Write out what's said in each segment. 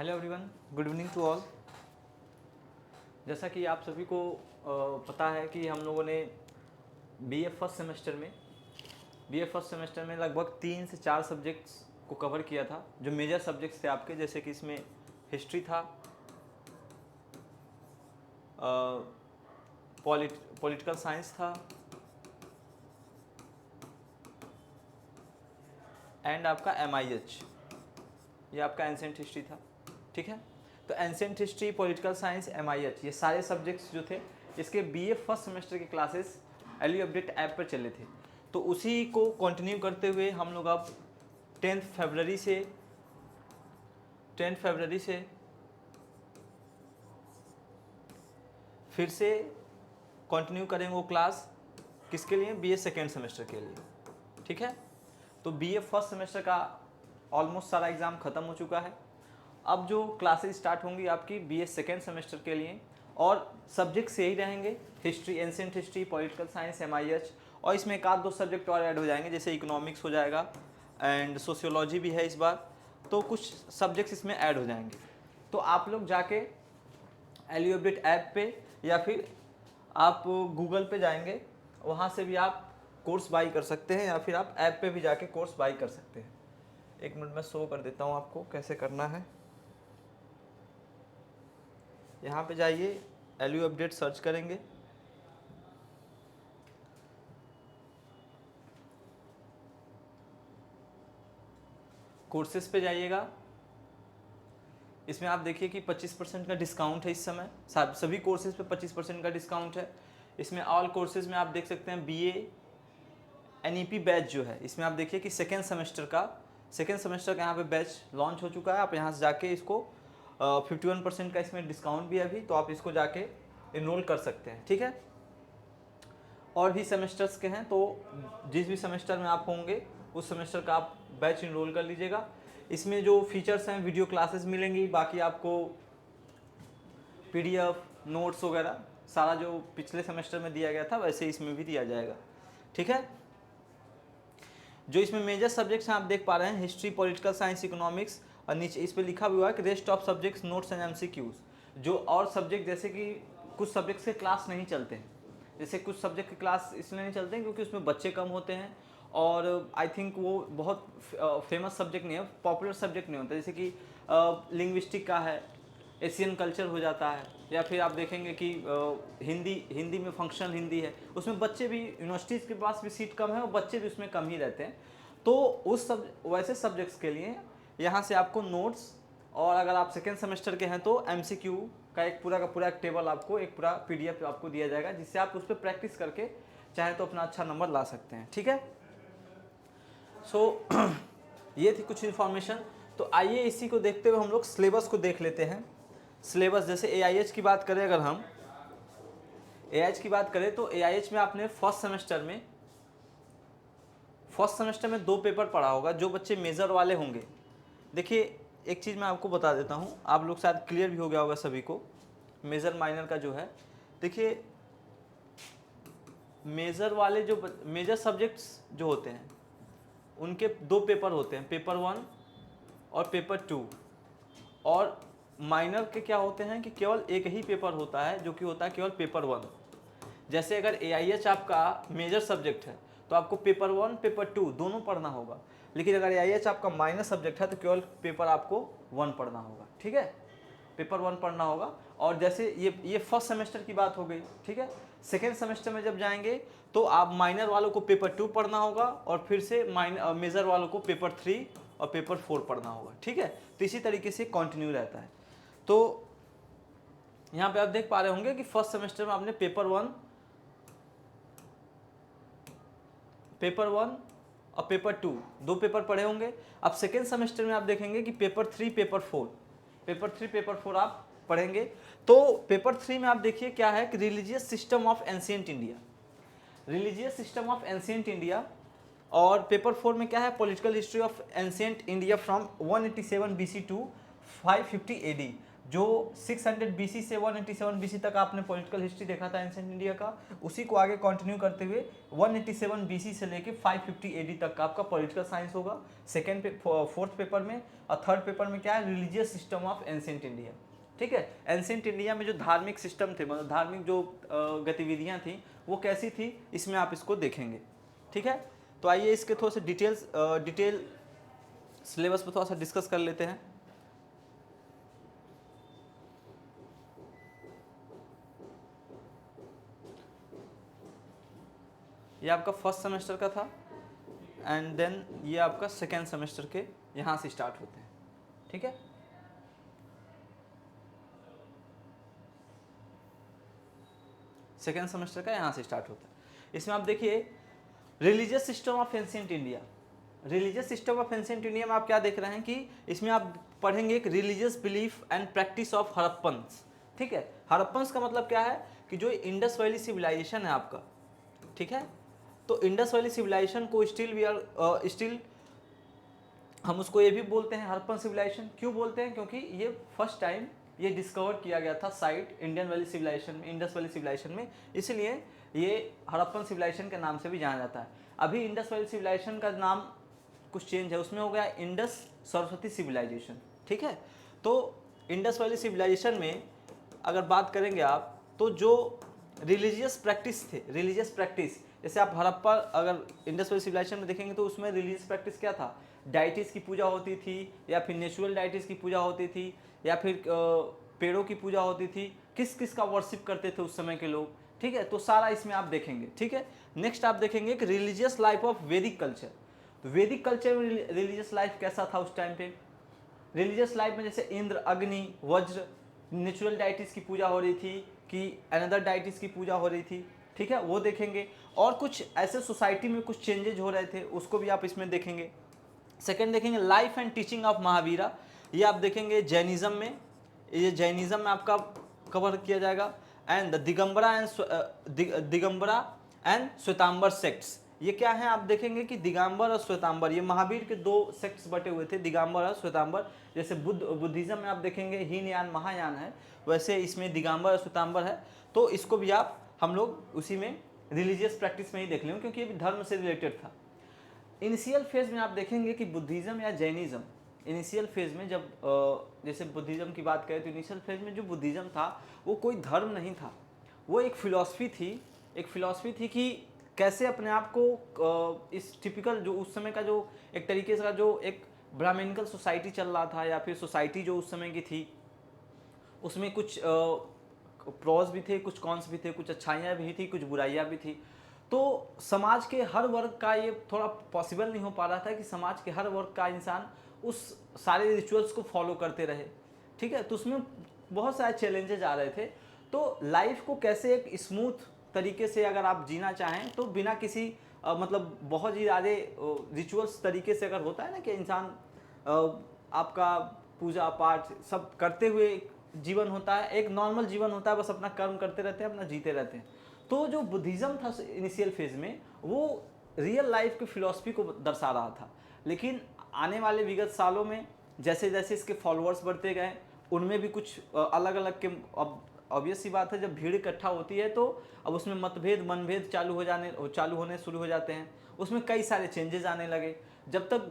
Hello everyone, good evening to all. जैसा कि आप सभी को पता है कि हम लोगों ने बीए फर्स्ट सेमेस्टर में लगभग 3 से 4 सब्जेक्ट्स को कवर किया था, जो मेजर सब्जेक्ट्स थे आपके, जैसे कि इसमें हिस्ट्री था, पॉलिटिकल साइंस था एंड आपका MIH, ये आपका एंसेंट हिस्ट्री था। ठीक है, तो ancient history, political science, MIH, ये सारे सब्जेक्ट्स जो थे इसके बीए फर्स्ट सेमेस्टर के क्लासेस एलयू अपडेट ऐप पर चले थे। तो उसी को कंटिन्यू करते हुए हम लोग अब 10 फरवरी से फिर से कंटिन्यू करेंगे वो क्लास। किसके लिए? बीए सेकेंड सेमेस्टर के लिए। ठीक है, तो बीए फर्स्ट सेमेस्टर का ऑलमोस्ट सारा एग्ज़ाम ख़त्म हो चुका है। अब जो क्लासेस स्टार्ट होंगी आपकी बीए सेकेंड सेमेस्टर के लिए, और सब्जेक्ट्स यही रहेंगे, history, ancient history, political science, MIH, और इसमें एक आध दो सब्जेक्ट और ऐड हो जाएंगे, जैसे इकोनॉमिक्स हो जाएगा एंड सोशियोलॉजी भी है इस बार, तो कुछ सब्जेक्ट्स इसमें ऐड हो जाएंगे। तो आप लोग जाके एलयू अपडेट ऐप पे या फिर आप गूगल पे जाएंगे, वहाँ से भी आप कोर्स बाई कर सकते हैं, या फिर आप ऐप पे भी जाके कोर्स बाई कर सकते हैं। एक मिनट में शो कर देता हूँ आपको कैसे करना है। यहाँ पे जाइए, एलयू अपडेट सर्च करेंगे, कोर्सेज पे जाइएगा। इसमें आप देखिए कि 25% का डिस्काउंट है इस समय, सभी कोर्सेज पे 25% का डिस्काउंट है। इसमें ऑल कोर्सेज में आप देख सकते हैं BA NEP बैच जो है, इसमें आप देखिए कि सेकेंड सेमेस्टर का यहाँ पे बैच लॉन्च हो चुका है। आप यहाँ से जाके इसको 51% का इसमें डिस्काउंट भी है अभी, तो आप इसको जाके इनरोल कर सकते हैं। ठीक है, और भी सेमेस्टर्स के हैं, तो जिस भी सेमेस्टर में आप होंगे उस सेमेस्टर का आप बैच इनरोल कर लीजिएगा। इसमें जो फीचर्स हैं, वीडियो क्लासेस मिलेंगी, बाकी आपको PDF, नोट्स वगैरह सारा जो पिछले सेमेस्टर में दिया गया था वैसे इसमें भी दिया जाएगा। ठीक है, जो इसमें मेजर सब्जेक्ट्स हैं आप देख पा रहे हैं, हिस्ट्री, पॉलिटिकल साइंस, इकोनॉमिक्स, और नीचे इस पर लिखा हुआ है कि rest of subjects, notes and MCQs। जो और सब्जेक्ट, जैसे कि कुछ सब्जेक्ट्स के क्लास नहीं चलते हैं, जैसे कुछ सब्जेक्ट के क्लास इसलिए नहीं चलते हैं क्योंकि उसमें बच्चे कम होते हैं, और आई थिंक वो बहुत फेमस सब्जेक्ट नहीं है, पॉपुलर सब्जेक्ट नहीं होता। जैसे कि लिंग्विस्टिक का है, एशियन कल्चर हो जाता है, या फिर आप देखेंगे कि हिंदी में फंक्शनल हिंदी है, उसमें बच्चे भी, यूनिवर्सिटीज़ के पास भी सीट कम है और बच्चे भी उसमें कम ही रहते हैं। तो वैसे सब्जेक्ट्स के लिए यहाँ से आपको नोट्स, और अगर आप सेकेंड सेमेस्टर के हैं तो MCQ का का पूरा एक टेबल, आपको एक पूरा PDF आपको दिया जाएगा, जिससे आप उस पर प्रैक्टिस करके चाहे तो अपना अच्छा नंबर ला सकते हैं। ठीक है, सो ये थी कुछ इन्फॉर्मेशन। तो आइए इसी को देखते हुए हम लोग सिलेबस को देख लेते हैं। सिलेबस, जैसे AIH की बात करें, अगर हम AIH की बात करें तो AIH में आपने फर्स्ट सेमेस्टर में 2 पेपर पढ़ा होगा, जो बच्चे मेजर वाले होंगे। देखिए, एक चीज़ मैं आपको बता देता हूँ, आप लोग शायद क्लियर भी हो गया होगा सभी को, मेजर माइनर का जो है। देखिए, मेजर सब्जेक्ट्स जो होते हैं उनके 2 पेपर होते हैं, पेपर 1 और पेपर 2। और माइनर के क्या होते हैं कि केवल एक ही पेपर होता है, जो कि होता है केवल पेपर 1। जैसे अगर AIH आपका मेजर सब्जेक्ट है तो आपको पेपर 1, पेपर 2 दोनों पढ़ना होगा, लेकिन अगर AIH आपका माइनर सब्जेक्ट है तो केवल पेपर आपको 1 पढ़ना होगा। ठीक है, पेपर 1 पढ़ना होगा। और जैसे ये फर्स्ट सेमेस्टर की बात हो गई। ठीक है, सेकेंड सेमेस्टर में जब जाएंगे तो आप माइनर वालों को पेपर 2 पढ़ना होगा, और फिर से मेजर वालों को पेपर 3 और पेपर 4 पढ़ना होगा। ठीक है, तो इसी तरीके से कंटिन्यू रहता है। तो यहाँ पे आप देख पा रहे होंगे कि फर्स्ट सेमेस्टर में आपने पेपर 1 और पेपर 2 2 पेपर पढ़े होंगे। अब सेकेंड सेमेस्टर में आप देखेंगे कि पेपर 3, पेपर 4 आप पढ़ेंगे। तो पेपर 3 में आप देखिए क्या है कि religious system of ancient India, और पेपर 4 में क्या है, political history of ancient India from 187 BC to 550 AD। जो 600 BC से 187 BC तक आपने पॉलिटिकल हिस्ट्री देखा था एंशिएंट इंडिया का, उसी को आगे कंटिन्यू करते हुए 187 BC से लेके 550 AD तक का आपका पॉलिटिकल साइंस होगा फोर्थ पेपर में। और थर्ड पेपर में क्या है, religious system of ancient India. ठीक है, एंशिएंट इंडिया में जो धार्मिक सिस्टम थे, मतलब धार्मिक जो गतिविधियाँ थी वो कैसी थी, इसमें आप इसको देखेंगे। ठीक है, तो आइए इसके थोड़े से डिटेल सिलेबस पर थोड़ा सा डिस्कस कर लेते हैं। ये आपका फर्स्ट सेमेस्टर का था एंड देन ये आपका सेकेंड सेमेस्टर के यहाँ से स्टार्ट होते हैं। ठीक है, सेकेंड सेमेस्टर का यहाँ से स्टार्ट होता है। इसमें आप देखिए religious system of ancient India. Religious system of ancient India में आप क्या देख रहे हैं कि इसमें आप पढ़ेंगे एक religious belief and practice of Harappans. ठीक है, हड़प्पन्स का मतलब क्या है कि जो इंडस वैली सिविलाइजेशन है आपका, ठीक है, तो इंडस वैली सिविलाइजेशन को स्टिल हम उसको ये भी बोलते हैं हड़प्पन सिविलाइजेशन। क्यों बोलते हैं, क्योंकि ये फर्स्ट टाइम ये डिस्कवर किया गया था साइट इंडियन वैली सिविलाइजेशन में, इंडस वैली सिविलाइजेशन में, इसलिए ये हड़प्पन सिविलाइजेशन के नाम से भी जाना जाता है। अभी इंडस वैली सिविलाइजेशन का नाम कुछ चेंज है, उसमें हो गया इंडस सरस्वती सिविलाइजेशन। ठीक है, तो इंडस वैली सिविलाइजेशन में अगर बात करेंगे आप, तो जो रिलीजियस प्रैक्टिस थे, रिलीजियस प्रैक्टिस, जैसे आप हड़प्पा अगर इंडस वैली सिविलाइजेशन में देखेंगे तो उसमें रिलीजियस प्रैक्टिस क्या था, डाइटिस की पूजा होती थी, या फिर नेचुरल डाइटिस की पूजा होती थी, या फिर पेड़ों की पूजा होती थी, किस किस का वर्शिप करते थे उस समय के लोग। ठीक है, तो सारा इसमें आप देखेंगे। ठीक है, नेक्स्ट आप देखेंगे कि रिलीजियस लाइफ ऑफ वैदिक कल्चर। तो वैदिक कल्चर में रिलीजियस लाइफ कैसा था उस टाइम पे। रिलीजियस लाइफ में जैसे इंद्र, अग्नि, वज्र, नेचुरल डाइटिस की पूजा हो रही थी कि अनदर डाइटिस की पूजा हो रही थी। ठीक है, वो देखेंगे। और कुछ ऐसे सोसाइटी में कुछ चेंजेज हो रहे थे, उसको भी आप इसमें देखेंगे। सेकेंड देखेंगे life and teaching of Mahavira, ये आप देखेंगे जैनिज्म में, ये जैनिज्म में आपका कवर किया जाएगा। And Digambara and Shvetambar sects, ये क्या है आप देखेंगे कि दिगंबर और श्वेतांबर, ये महावीर के दो सेक्ट्स बटे हुए थे, दिगंबर और श्वेतांबर। जैसे बुद्धिज्म में आप देखेंगे हीनयान महायान है, वैसे इसमें दिगंबर और श्वेतांबर है। तो इसको भी आप हम लोग उसी में रिलीजियस प्रैक्टिस में ही देख लेंगे, क्योंकि ये भी धर्म से रिलेटेड था। इनिशियल फेज में आप देखेंगे कि बुद्धिज्म या जैनिज्म, इनिशियल फेज में जब जैसे बुद्धिज्म की बात करें तो इनिशियल फेज में जो बुद्धिज्म था वो कोई धर्म नहीं था, वो एक फिलॉसफी थी। एक फिलॉसफी थी कि कैसे अपने आप को इस टिपिकल जो उस समय का जो एक तरीके से जो एक ब्राह्मणिकल सोसाइटी चल रहा था, या फिर सोसाइटी जो उस समय की थी, उसमें कुछ प्रोज भी थे, कुछ कॉन्स भी थे, कुछ अच्छाइयाँ भी थी, कुछ बुराइयाँ भी थी। तो समाज के हर वर्ग का ये थोड़ा पॉसिबल नहीं हो पा रहा था कि समाज के हर वर्ग का इंसान उस सारे रिचुअल्स को फॉलो करते रहे। ठीक है, तो उसमें बहुत सारे चैलेंजेस आ रहे थे। तो लाइफ को कैसे एक स्मूथ तरीके से अगर आप जीना चाहें, तो बिना किसी मतलब बहुत ही ज़्यादा रिचुअल्स तरीके से अगर होता है ना कि इंसान आपका पूजा पाठ सब करते हुए जीवन होता है, एक नॉर्मल जीवन होता है, बस अपना कर्म करते रहते हैं, अपना जीते रहते हैं। तो जो बुद्धिज़्म था इनिशियल फेज में, वो रियल लाइफ की फिलॉसफी को दर्शा रहा था। लेकिन आने वाले विगत सालों में जैसे जैसे इसके फॉलोअर्स बढ़ते गए, उनमें भी कुछ अलग अलग के, अब ऑब्वियस सी बात है जब भीड़ इकट्ठा होती है तो अब उसमें मतभेद मनभेद चालू होने शुरू हो जाते हैं। उसमें कई सारे चेंजेस आने लगे। जब तक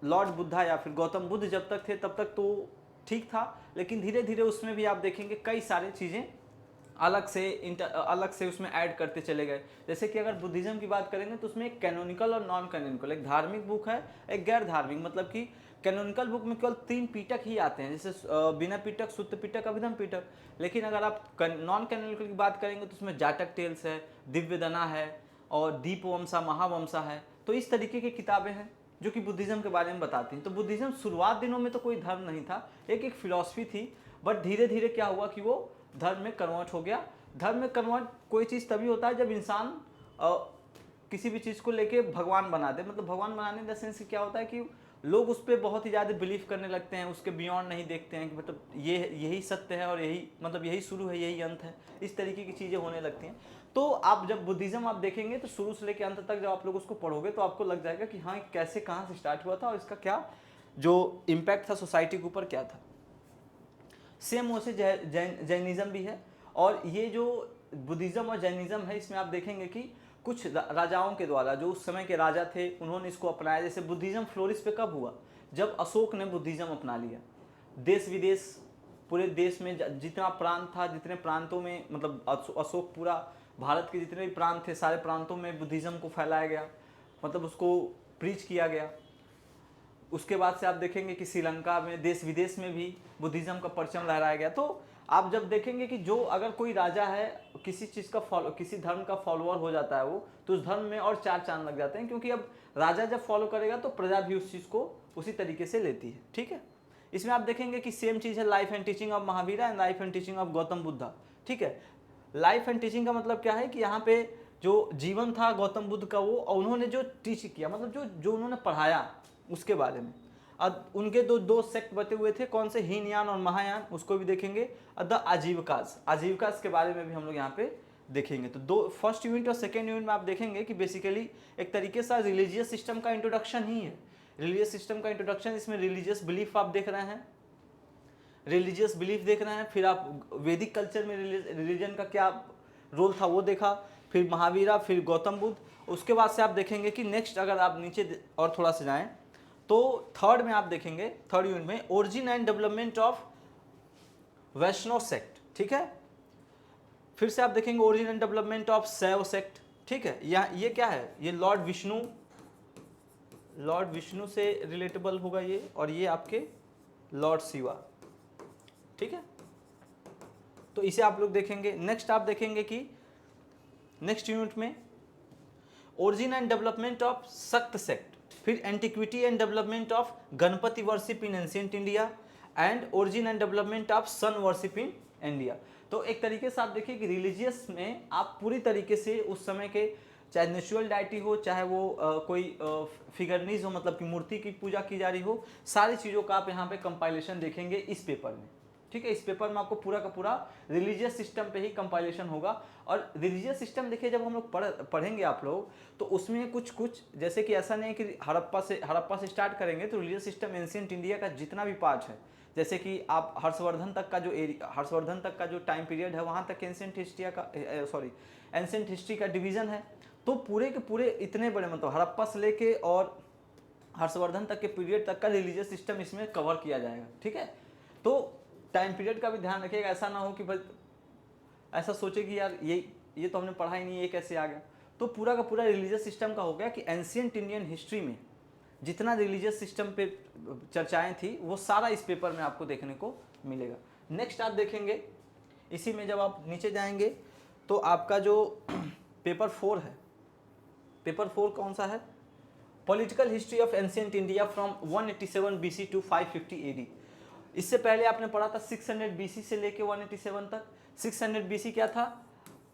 लॉर्ड बुद्धा या फिर गौतम बुद्ध जब तक थे तब तक तो ठीक था, लेकिन धीरे धीरे उसमें भी आप देखेंगे कई सारी चीज़ें अलग से उसमें ऐड करते चले गए। जैसे कि अगर बुद्धिज़्म की बात करेंगे तो उसमें एक कैनोनिकल और नॉन कैनोनिकल, एक धार्मिक बुक है, एक गैर धार्मिक। मतलब कि कैनोनिकल बुक में केवल 3 पिटक ही आते हैं, जैसे बिना पिटक, सुत्त पिटक, अभिधम पिटक। लेकिन अगर आप नॉन कैनोनिकल की बात करेंगे तो उसमें जाटक टेल्स है, दिव्यदना है, और दीपवंसा, महावंसा है। तो इस तरीके की किताबें हैं जो कि बुद्धिज़्म के बारे में बताती हैं। तो बुद्धिज़्म शुरुआत दिनों में तो कोई धर्म नहीं था, एक फिलॉसफी थी। बट धीरे धीरे क्या हुआ कि वो धर्म में कन्वर्ट हो गया। धर्म में कन्वर्ट कोई चीज़ तभी होता है जब इंसान किसी भी चीज़ को लेके भगवान बना दे। मतलब भगवान बनाने द सेंस क्या होता है कि लोग उस पर बहुत ही ज़्यादा बिलीव करने लगते हैं, उसके बियॉन्ड नहीं देखते हैं कि मतलब यही सत्य है और यही शुरू है, यही अंत है। इस तरीके की चीज़ें होने लगती हैं। तो आप जब बुद्धिज़्म आप देखेंगे तो शुरू से लेकर अंत तक जब आप लोग उसको पढ़ोगे तो आपको लग जाएगा कि हाँ कैसे कहाँ से स्टार्ट हुआ था और इसका क्या जो इम्पैक्ट था सोसाइटी के ऊपर क्या था। सेम वैसे जैनिज्म भी है। और ये जो बुद्धिज़्म और जैनिज्म है, इसमें आप देखेंगे कि कुछ राजाओं के द्वारा, जो उस समय के राजा थे, उन्होंने इसको अपनाया। जैसे बुद्धिज़्म फ्लोरिश पे कब हुआ? जब अशोक ने बुद्धिज़्म अपना लिया। देश विदेश, पूरे देश में जितना प्रांत था, जितने प्रांतों में, मतलब अशोक पूरा भारत के जितने भी प्रांत थे, सारे प्रांतों में बुद्धिज़्म को फैलाया गया, मतलब उसको प्रीच किया गया। उसके बाद से आप देखेंगे कि श्रीलंका में, देश विदेश में भी बुद्धिज़्म का परचम लहराया गया। तो आप जब देखेंगे कि जो अगर कोई राजा है, किसी चीज़ का किसी धर्म का फॉलोअर हो जाता है वो, तो उस धर्म में और चार चांद लग जाते हैं, क्योंकि अब राजा जब फॉलो करेगा तो प्रजा भी उस चीज़ को उसी तरीके से लेती है। ठीक है, इसमें आप देखेंगे कि सेम चीज़ है life and teaching of Mahavira and life and teaching of Gautam Buddha. ठीक है, लाइफ एंड टीचिंग का मतलब क्या है कि यहाँ पे जो जीवन था गौतम बुद्ध का, वो उन्होंने जो टीच किया, मतलब जो जो उन्होंने पढ़ाया उसके बारे में। अब उनके दो सेक्ट बचे हुए थे, कौन से? हीनयान और महायान, उसको भी देखेंगे। द आजीविकास, आजीविकास के बारे में भी हम लोग यहाँ पे देखेंगे। तो दो, फर्स्ट यूनिट और सेकेंड यूनिट में आप देखेंगे कि बेसिकली एक तरीके से रिलीजियस सिस्टम का इंट्रोडक्शन ही है। रिलीजियस सिस्टम का इंट्रोडक्शन, इसमें रिलीजियस बिलीफ आप देख रहे हैं, रिलीजियस बिलीफ देख रहे हैं। फिर आप वैदिक कल्चर में रिलीजन का क्या रोल था वो देखा, फिर महावीरा, फिर गौतम बुद्ध। उसके बाद से आप देखेंगे कि नेक्स्ट अगर आप नीचे और थोड़ा सा जाएं तो थर्ड में आप देखेंगे, थर्ड यूनिट में origin and development of Vaishnava sect. ठीक है, फिर से आप देखेंगे origin and development of Shaiva sect. ठीक है, ये क्या है? ये लॉर्ड विष्णु से रिलेटेबल होगा ये, और ये आपके लॉर्ड शिवा। ठीक है, तो इसे आप लोग देखेंगे। नेक्स्ट आप देखेंगे कि नेक्स्ट यूनिट में origin and development of Shakta sect, फिर antiquity and development of Ganapati worship in ancient India and origin and development of sun worship in India. तो एक तरीके से आप देखिए कि रिलीजियस में आप पूरी तरीके से उस समय के, चाहे नेचुरल डाइटी हो, चाहे वो कोई फिगरनीज हो, मतलब कि मूर्ति की पूजा की जा रही हो, सारी चीज़ों का आप यहाँ पे कंपाइलेशन देखेंगे इस पेपर में। ठीक है, इस पेपर में आपको पूरा का पूरा रिलीजियस सिस्टम पे ही कंपाइलेशन होगा। और रिलीजियस सिस्टम देखिए, जब हम लोग पढ़ेंगे आप लोग, तो उसमें कुछ जैसे कि ऐसा नहीं कि हड़प्पा से स्टार्ट करेंगे, तो रिलीजियस सिस्टम एंशिएंट इंडिया का जितना भी पार्ट है, जैसे कि आप हर्षवर्धन तक का जो टाइम पीरियड है, वहाँ तक एंशिएंट हिस्ट्री का डिवीजन है। तो पूरे के पूरे इतने बड़े, मतलब हड़प्पा से लेके और हर्षवर्धन तक के पीरियड तक का रिलीजियस सिस्टम इसमें कवर किया जाएगा। ठीक है, तो टाइम पीरियड का भी ध्यान रखिएगा, ऐसा ना हो कि बस ऐसा सोचे कि यार ये तो हमने पढ़ा ही नहीं, ये कैसे आ गया। तो पूरा का पूरा रिलीजियस सिस्टम का हो गया कि एंशिएंट इंडियन हिस्ट्री में जितना रिलीजियस सिस्टम पे चर्चाएं थी, वो सारा इस पेपर में आपको देखने को मिलेगा। नेक्स्ट आप देखेंगे, इसी में जब आप नीचे जाएंगे तो आपका जो पेपर 4 है, पेपर 4 कौन सा है? Political history of ancient India from 187 BC to 550 AD। इससे पहले आपने पढ़ा था 600 BC से लेके 187 तक। 600 BC क्या था?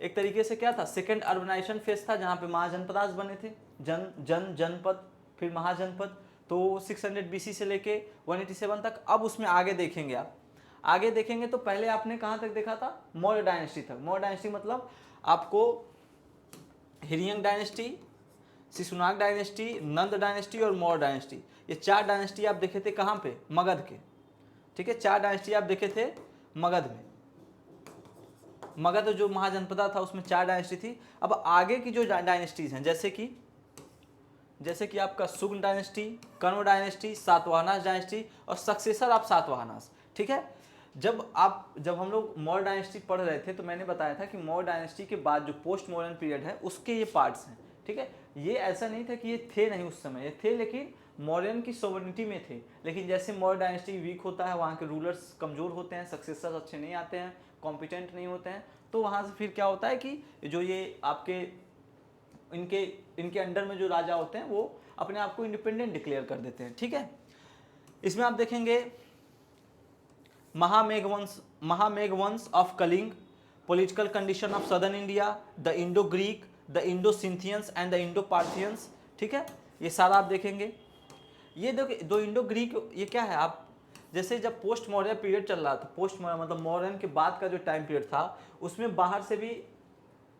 एक तरीके से क्या था? सेकेंड अर्बनाइजेशन फेज था, जहाँ पे महाजनपदास बने थे, जनपद, फिर महाजनपद। तो 600 BC से लेके 187 तक। अब उसमें आगे देखेंगे, आप आगे देखेंगे तो पहले आपने कहाँ तक देखा था? मौर्य डायनेस्टी तक। मौर्य डायनेस्टी मतलब आपको हिरियंग डायनेस्टी, शिशुनाग डायनेस्टी, नंद डायनेस्टी और मौर्य डायनेस्टी, ये 4 डायनेस्टी आप देखे थे कहाँ पे? मगध के। ठीक है, 4 डायनेस्टी आप देखे थे मगध में। मगध जो महाजनपदा था उसमें 4 डायनेस्टी थी। अब आगे की जो डायनेस्टीज हैं, जैसे कि आपका सुग्न डायनेस्टी, कण्व डायनेस्टी, सातवाहनास डायनेस्टी और सक्सेसर ऑफ सातवाहनास। ठीक है, जब हम लोग मौर्य डायनेस्टी पढ़ रहे थे तो मैंने बताया था कि मौर्य डायनेस्टी के बाद जो पोस्ट मॉडर्न पीरियड है उसके ये पार्ट्स हैं। ठीक है, ये ऐसा नहीं था कि ये थे नहीं, उस समय ये थे, लेकिन मौर्यन की सोवरेनिटी में थे। लेकिन जैसे मौर्य डायनेस्टी वीक होता है, वहाँ के रूलर्स कमज़ोर होते हैं, सक्सेसर्स अच्छे नहीं आते हैं, कॉम्पिटेंट नहीं होते हैं, तो वहाँ से फिर क्या होता है कि जो ये आपके इनके अंडर में जो राजा होते हैं वो अपने आप को इंडिपेंडेंट डिक्लेयर कर देते हैं। ठीक है, इसमें आप देखेंगे Mahameghavansha of Kalinga, political condition of southern India, the Indo Greek, the Indo Scythians and the Indo Parthians. ठीक है, ये सारा आप देखेंगे। ये देखो, दो इंडो ग्रीक ये क्या है? आप जैसे जब पोस्ट मौर्य पीरियड चल रहा था, पोस्ट मौर्य मतलब मौर्यन के बाद का जो टाइम पीरियड था, उसमें बाहर से भी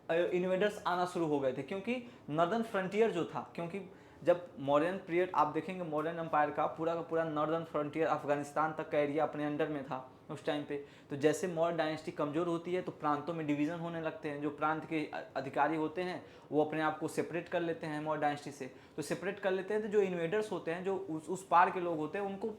इन्वेडर्स आना शुरू हो गए थे, क्योंकि नॉर्दर्न फ्रंटियर जो था, क्योंकि जब मॉडर्न पीरियड आप देखेंगे, मॉडर्न एम्पायर का पूरा नॉर्दर्न फ्रंटियर अफगानिस्तान तक का एरिया अपने अंडर में था उस टाइम पे। तो जैसे मौर्य डायनेस्टी कमज़ोर होती है तो प्रांतों में डिवीज़न होने लगते हैं, जो प्रांत के अधिकारी होते हैं वो अपने आप को सेपरेट कर लेते हैं मौर्य डायनेस्टी से। तो सेपरेट कर लेते हैं तो जो इन्वेडर्स होते हैं, जो उस पार के लोग होते हैं, उनको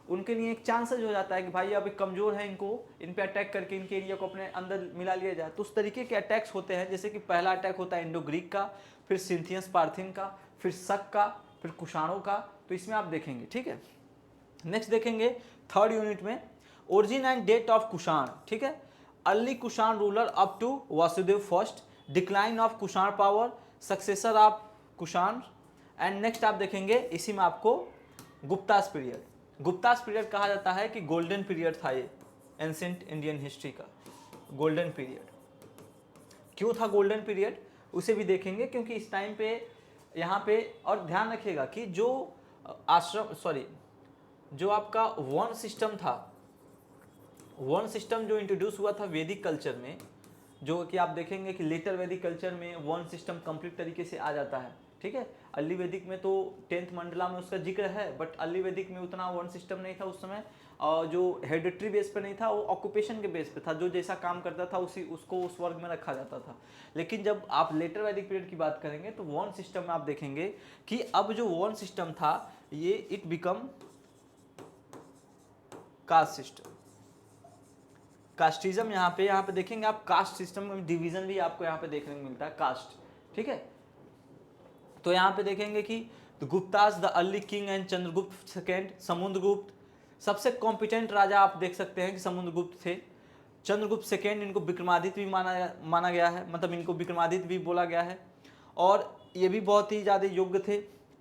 उनके लिए एक चांसेज हो जाता है कि भाई अब कमज़ोर है, इनको इन पे अटैक करके इनके एरिया को अपने अंदर मिला लिया जाए। तो उस तरीके के अटैक्स होते हैं, जैसे कि पहला अटैक होता है इंडो ग्रीक का, फिर सिंथियस पार्थिन का, फिर शक का, फिर कुषाणों का। तो इसमें आप देखेंगे, ठीक है। नेक्स्ट देखेंगे थर्ड यूनिट में origin and date of Kushan, ठीक है। Early Kushan ruler up to Vasudeva first, decline of Kushan power, successor of Kushan. And next आप देखेंगे इसी में आपको गुप्तास पीरियड। गुप्तास पीरियड कहा जाता है कि गोल्डन पीरियड था ये एंशिएंट इंडियन हिस्ट्री का, गोल्डन पीरियड। क्यों था गोल्डन पीरियड उसे भी देखेंगे, क्योंकि इस टाइम पे यहाँ पे, और ध्यान रखिएगा कि जो जो आपका वर्ण सिस्टम था, वर्ण सिस्टम जो इंट्रोड्यूस हुआ था वैदिक कल्चर में, जो कि आप देखेंगे कि लेटर वैदिक कल्चर में वर्ण सिस्टम कंप्लीट तरीके से आ जाता है, ठीक है। अर्ली वैदिक में तो 10th मंडला में उसका जिक्र है, बट अर्ली वैदिक में उतना वर्ण सिस्टम नहीं था उस समय, और जो हेरिडिटरी बेस पे नहीं था, वो ऑक्यूपेशन के बेस पे था, जो जैसा काम करता था उसको उस वर्ग में रखा जाता था। लेकिन जब आप लेटर वैदिक पीरियड की बात करेंगे तो वर्ण सिस्टम में आप देखेंगे कि अब जो वर्ण सिस्टम था ये it become caste system, casteism. यहाँ पे देखेंगे आप कास्ट सिस्टम में डिवीजन भी आपको यहाँ पे देखने को मिलता है, कास्ट, ठीक है। तो यहाँ पे देखेंगे कि Guptas the early king and Chandragupta second, Samudragupta सबसे कॉम्पिटेंट राजा आप देख सकते हैं कि समुद्रगुप्त थे। चंद्रगुप्त सेकेंड, इनको विक्रमादित्य भी माना गया है, मतलब इनको विक्रमादित्य भी बोला गया है, और ये भी बहुत ही ज़्यादा योग्य थे।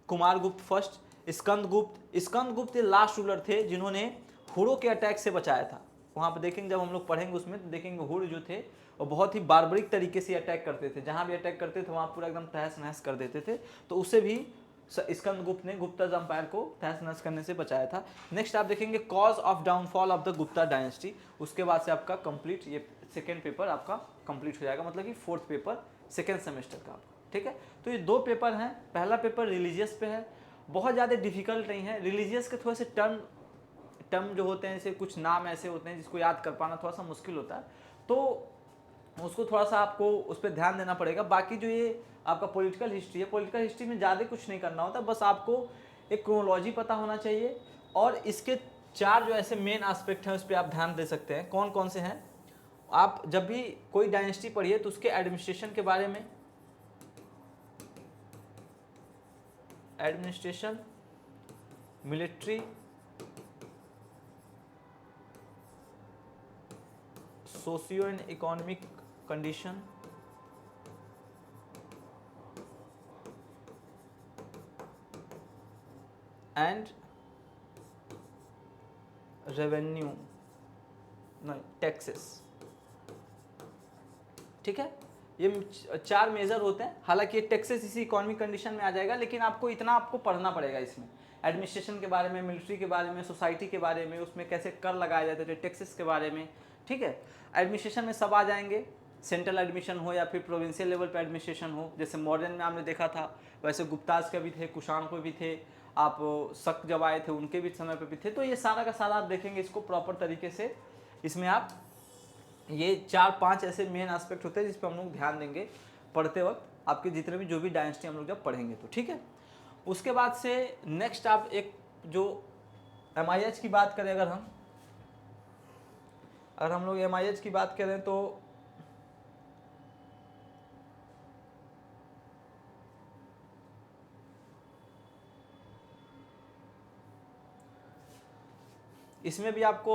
कुमारगुप्त फर्स्ट, स्कंदगुप्त ये लास्ट रूलर थे जिन्होंने हुरों के अटैक से बचाया था। वहाँ पे देखेंगे, जब हम लोग पढ़ेंगे उसमें तो देखेंगे हुर जो थे वो बहुत ही बार्बरिक तरीके से अटैक करते थे, जहाँ भी अटैक करते थे वहाँ पूरा एकदम तहस नहस कर देते थे। तो उसे भी स्कंदगुप्त ने गुप्ता एम्पायर को तहस नहस करने से बचाया था। नेक्स्ट आप देखेंगे cause of downfall of the Gupta dynasty. उसके बाद से आपका कंप्लीट ये सेकेंड पेपर आपका कंप्लीट हो जाएगा, मतलब कि फोर्थ पेपर सेकेंड सेमेस्टर का आपका, ठीक है। तो ये दो पेपर हैं, पहला पेपर रिलीजियस पे है, बहुत ज़्यादा डिफिकल्ट नहीं है। रिलीजियस के थोड़े से टर्म जो होते हैं, जैसे कुछ नाम ऐसे होते हैं जिसको याद कर पाना थोड़ा सा मुश्किल होता है, तो उसको थोड़ा सा आपको उस पर ध्यान देना पड़ेगा। बाकी जो ये आपका पॉलिटिकल हिस्ट्री है, पॉलिटिकल हिस्ट्री में ज़्यादा कुछ नहीं करना होता, बस आपको एक क्रोनोलॉजी पता होना चाहिए, और इसके 4 जो ऐसे मेन एस्पेक्ट हैं उस पर आप ध्यान दे सकते हैं। कौन कौन से हैं? आप जब भी कोई डायनेस्टी पढ़िए तो उसके एडमिनिस्ट्रेशन के बारे में, administration, military, socio and economic condition, and revenue, नहीं टैक्सेस, ठीक है। ये 4 मेजर होते हैं। हालांकि ये टैक्सेस इसी इकोनॉमिक कंडीशन में आ जाएगा, लेकिन आपको इतना आपको पढ़ना पड़ेगा इसमें, एडमिनिस्ट्रेशन के बारे में, मिलिट्री के बारे में, सोसाइटी के बारे में, उसमें कैसे कर लगाए जाते थे, टैक्सेस के बारे में, ठीक है। एडमिनिस्ट्रेशन में सब आ जाएंगे, सेंट्रल एडमिशन हो या फिर प्रोविंशियल लेवल पर एडमिनिस्ट्रेशन हो, जैसे मॉडर्न में आपने देखा था, वैसे गुप्ताज के भी थे, कुषाण को भी थे, आप शक जब आए थे उनके भी समय पर भी थे। तो ये सारा का सारा आप देखेंगे इसको प्रॉपर तरीके से। इसमें आप ये 4-5 ऐसे मेन एस्पेक्ट होते हैं जिस पर हम लोग ध्यान देंगे पढ़ते वक्त, आपके जितने भी जो भी डायनेस्टी हम लोग जब पढ़ेंगे तो, ठीक है। उसके बाद से नेक्स्ट आप एक जो MIH की बात करें, अगर हम लोग MIH की बात करें तो इसमें भी आपको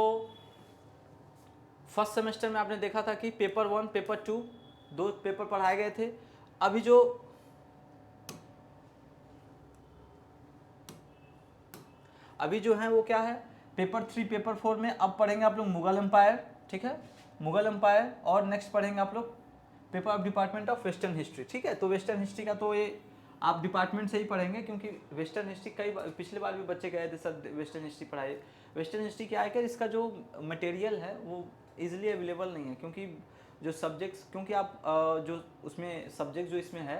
फर्स्ट सेमेस्टर में आपने देखा था कि पेपर 1 पेपर 2 2 पेपर पढ़ाए गए थे। अभी जो है वो क्या है, पेपर 3 पेपर 4 में अब पढ़ेंगे आप लोग मुगल एम्पायर, ठीक है, मुगल एम्पायर, और नेक्स्ट पढ़ेंगे आप लोग paper of department of western history, ठीक है। तो वेस्टर्न हिस्ट्री का तो ये आप डिपार्टमेंट से ही पढ़ेंगे, क्योंकि वेस्टर्न हिस्ट्री पिछले बार भी बच्चे गए थे सर वेस्टर्न हिस्ट्री पढ़ाए। वेस्टर्न हिस्ट्री क्या है कि इसका जो मटेरियल है वो इजीली अवेलेबल नहीं है, क्योंकि जो सब्जेक्ट्स, क्योंकि आप जो उसमें सब्जेक्ट जो इसमें है,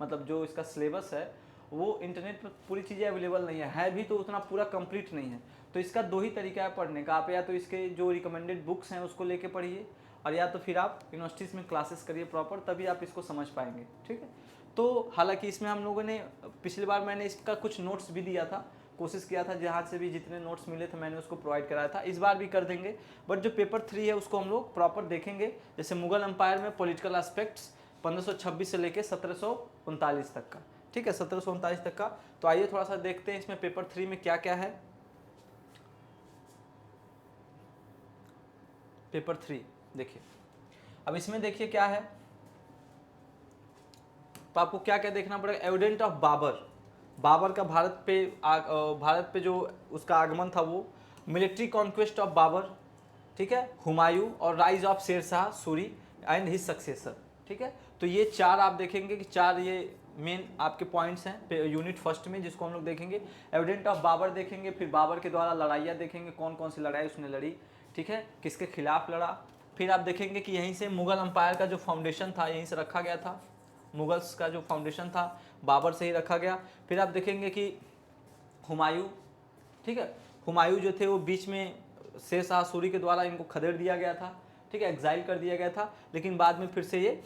मतलब जो इसका सिलेबस है वो इंटरनेट पर पूरी चीज़ें अवेलेबल नहीं है भी तो उतना पूरा कंप्लीट नहीं है। तो इसका दो ही तरीका है पढ़ने का, आप या तो इसके जो रिकमेंडेड बुक्स हैं उसको लेके पढ़िए, और या तो फिर आप यूनिवर्सिटीज़ में क्लासेस करिए प्रॉपर, तभी आप इसको समझ पाएंगे। ठीक है, तो हालांकि इसमें हम लोगों ने पिछली बार मैंने इसका कुछ नोट्स भी दिया था, कोशिश किया था जहाँ से भी जितने नोट्स मिले थे मैंने उसको प्रोवाइड कराया था, इस बार भी कर देंगे। बट जो पेपर 3 है उसको हम लोग प्रॉपर देखेंगे। जैसे मुगल एम्पायर में पॉलिटिकल एस्पेक्ट्स 1526 से लेके 1739 तक का, ठीक है, 1739 तक का। तो आइए थोड़ा सा देखते हैं इसमें पेपर 3 में क्या क्या है। पेपर 3 देखिए, अब इसमें देखिए क्या है, तो आपको क्या क्या देखना पड़ेगा। एविडेंट ऑफ बाबर, बाबर का भारत पे जो उसका आगमन था वो, मिलिट्री कॉन्क्वेस्ट ऑफ बाबर, ठीक है, हुमायूं और rise of Sher Shah Suri and his successor. ठीक है, तो ये चार आप देखेंगे कि चार ये मेन आपके पॉइंट्स हैं यूनिट फर्स्ट में, जिसको हम लोग देखेंगे। एविडेंट ऑफ बाबर देखेंगे, फिर बाबर के द्वारा लड़ाइयाँ देखेंगे, कौन कौन सी लड़ाई उसने लड़ी, ठीक है, किसके खिलाफ लड़ा। फिर आप देखेंगे कि यहीं से मुगल एम्पायर का जो फाउंडेशन था यहीं से रखा गया था, मुगल्स का जो फाउंडेशन था बाबर से ही रखा गया। फिर आप देखेंगे कि हुमायूं, ठीक है, हुमायूं जो थे वो बीच में शेरशाह सूरी के द्वारा इनको खदेड़ दिया गया था, ठीक है, एग्जाइल कर दिया गया था। लेकिन बाद में फिर से ये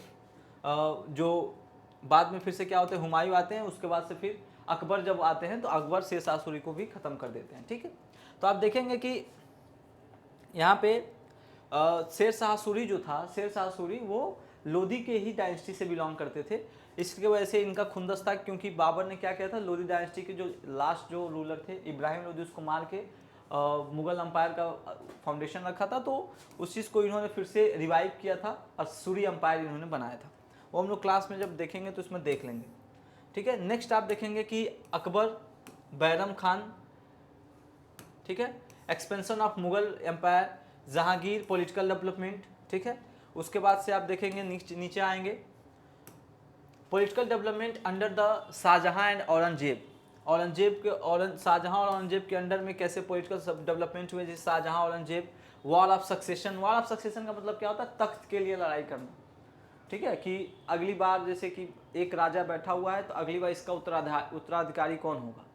जो बाद में फिर से क्या होते हैं, हुमायूं आते हैं, उसके बाद से फिर अकबर जब आते हैं तो अकबर शेरशाह सूरी को भी ख़त्म कर देते हैं। ठीक है, तो आप देखेंगे कि यहाँ पे शेरशाह सूरी जो था, शेरशाह सूरी वो लोधी के ही डायनेस्टी से बिलोंग करते थे। इसकी वजह से इनका खुंदस था, क्योंकि बाबर ने क्या किया था, लोधी डायनेस्टी के जो लास्ट जो रूलर थे इब्राहिम लोधी, उसको मार के मुगल एम्पायर का फाउंडेशन रखा था। तो उस चीज़ को इन्होंने फिर से रिवाइव किया था और सूरी एम्पायर इन्होंने बनाया था। वो हम लोग क्लास में जब देखेंगे तो इसमें देख लेंगे। ठीक है, नेक्स्ट आप देखेंगे कि अकबर, बैरम खान, ठीक है, expansion of Mughal empire, Jahangir, political development. ठीक है, उसके बाद से आप देखेंगे नीचे आएंगे, political development under the Shah Jahan and Aurangzeb. Shah Jahan और औरंगजेब के अंडर में कैसे पॉलिटिकल डेवलपमेंट हुए, जैसे Shah Jahan Aurangzeb. War of succession, war of succession का मतलब क्या होता है, तख्त के लिए लड़ाई करना। ठीक है, कि अगली बार जैसे कि एक राजा बैठा हुआ है तो अगली बार इसका उत्तराधिकारी कौन होगा,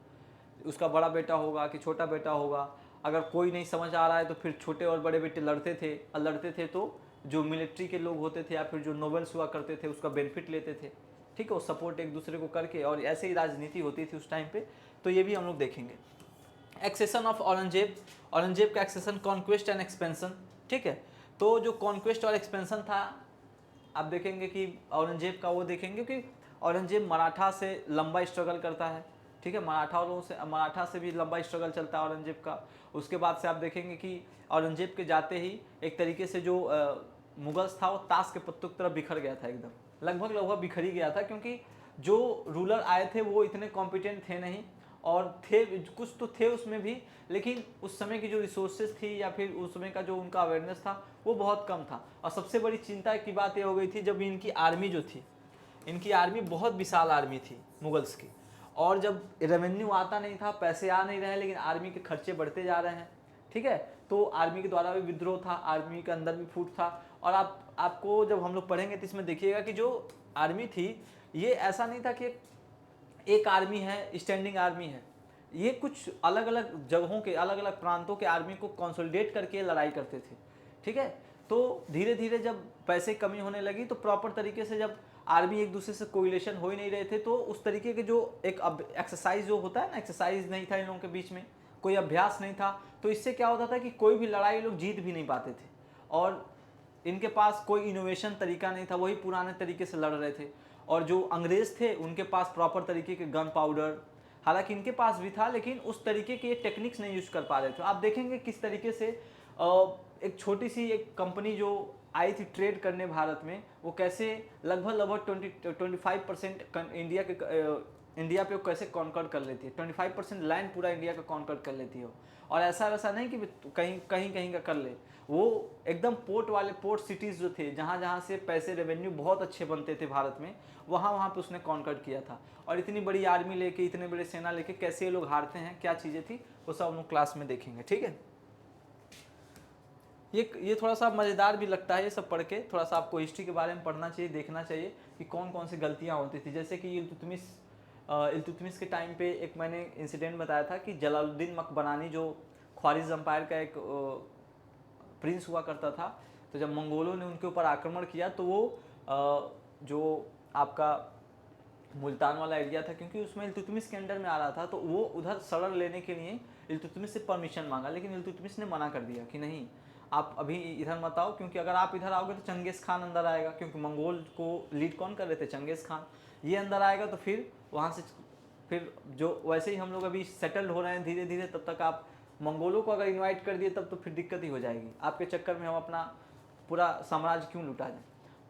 उसका बड़ा बेटा होगा कि छोटा बेटा होगा। अगर कोई नहीं समझ आ रहा है तो फिर छोटे और बड़े बेटे लड़ते थे तो जो मिलिट्री के लोग होते थे या फिर जो नोबल्स हुआ करते थे उसका बेनिफिट लेते थे। ठीक है, वो सपोर्ट एक दूसरे को करके, और ऐसे ही राजनीति होती थी उस टाइम पे। तो ये भी हम लोग देखेंगे। एक्सेशन ऑफ औरंगजेब, औरंगजेब का एक्सेशन, कॉन्क्वेस्ट एंड एक्सपेंशन। ठीक है, तो जो कॉन्क्वेस्ट और एक्सपेंशन था आप देखेंगे कि औरंगजेब का वो देखेंगे कि औरंगजेब मराठा से लंबा स्ट्रगल करता है। ठीक है, मराठा से भी लंबा स्ट्रगल चलता है औरंगजेब का। उसके बाद से आप देखेंगे कि औरंगजेब के जाते ही एक तरीके से जो मुगल्स था वो ताश के पत्तों की तरफ बिखर गया था, एकदम लगभग बिखर ही गया था, क्योंकि जो रूलर आए थे वो इतने कॉम्पिटेंट थे नहीं, और थे कुछ तो थे उसमें भी, लेकिन उस समय की जो रिसोर्सेज थी या फिर उस समय का जो उनका अवेयरनेस था वो बहुत कम था। और सबसे बड़ी चिंता की बात ये हो गई थी जब इनकी आर्मी जो थी, इनकी आर्मी बहुत विशाल आर्मी थी मुगल्स की, और जब रेवेन्यू आता नहीं था, पैसे आ नहीं रहे, लेकिन आर्मी के खर्चे बढ़ते जा रहे हैं। ठीक है, तो आर्मी के द्वारा भी विद्रोह था, आर्मी के अंदर भी फूट था। और आपको जब हम लोग पढ़ेंगे तो इसमें देखिएगा कि जो आर्मी थी ये ऐसा नहीं था कि एक आर्मी है, स्टैंडिंग आर्मी है, ये कुछ अलग अलग जगहों के, अलग अलग प्रांतों के आर्मी को कंसोलिडेट करके लड़ाई करते थे। ठीक है, तो धीरे धीरे जब पैसे कमी होने लगी तो प्रॉपर तरीके से जब आर्मी एक दूसरे से कोरिलेशन हो ही नहीं रहे थे, तो उस तरीके के जो एक एक्सरसाइज जो होता है ना, एक्सरसाइज नहीं था इन लोगों के बीच में, कोई अभ्यास नहीं था। तो इससे क्या होता था कि कोई भी लड़ाई लोग जीत भी नहीं पाते थे, और इनके पास कोई इनोवेशन तरीका नहीं था, वही पुराने तरीके से लड़ रहे थे। और जो अंग्रेज थे उनके पास प्रॉपर तरीके के गन पाउडर, हालांकि इनके पास भी था, लेकिन उस तरीके के टेक्निक्स नहीं यूज कर पा रहे थे। आप देखेंगे किस तरीके से एक छोटी सी एक कंपनी जो आई थी ट्रेड करने भारत में, वो कैसे लगभग 25% इंडिया पे कैसे कॉन्कर कर लेती है, 25% लैंड पूरा इंडिया का कॉन्कर कर लेती है। और ऐसा वैसा नहीं कि कहीं का कर ले, वो एकदम पोर्ट सिटीज़ जो थे, जहाँ जहाँ से पैसे रेवेन्यू बहुत अच्छे बनते थे भारत में, वहाँ पे उसने कॉन्कर किया था। और इतनी बड़ी आर्मी लेके, इतने बड़े सेना लेके कैसे ये लोग हारते हैं, क्या चीज़ें थी, वो सब हम लोग क्लास में देखेंगे। ठीक है, ये थोड़ा सा मज़ेदार भी लगता है ये सब पढ़ के, थोड़ा सा आपको हिस्ट्री के बारे में पढ़ना चाहिए, देखना चाहिए कि कौन कौन सी गलतियाँ होती थी। जैसे कि इल्तुतमिश इल्तुतमिश के टाइम पे एक मैंने इंसिडेंट बताया था कि जलालुद्दीन मकबरानी जो ख्वारिज़ एम्पायर का एक प्रिंस हुआ करता था, तो जब मंगोलों ने उनके ऊपर आक्रमण किया तो वो जो आपका मुल्तान वाला एरिया था, क्योंकि उसमें इल्तुतमिश के अंडर में आ रहा था, तो वो उधर शरण लेने के लिए इल्तुतमिश से परमिशन मांगा, लेकिन इल्तुतमिश ने मना कर दिया कि नहीं, आप अभी इधर मत आओ, क्योंकि अगर आप इधर आओगे तो चंगेज़ खान अंदर आएगा, क्योंकि मंगोल को लीड कौन कर रहे थे, चंगेज़ खान। ये अंदर आएगा तो फिर वहाँ से फिर जो वैसे ही हम लोग अभी सेटल्ड हो रहे हैं धीरे धीरे, तब तक आप मंगोलों को अगर इन्वाइट कर दिए तब तो फिर दिक्कत ही हो जाएगी, आपके चक्कर में हम अपना पूरा साम्राज्य क्यों लुटा जाए।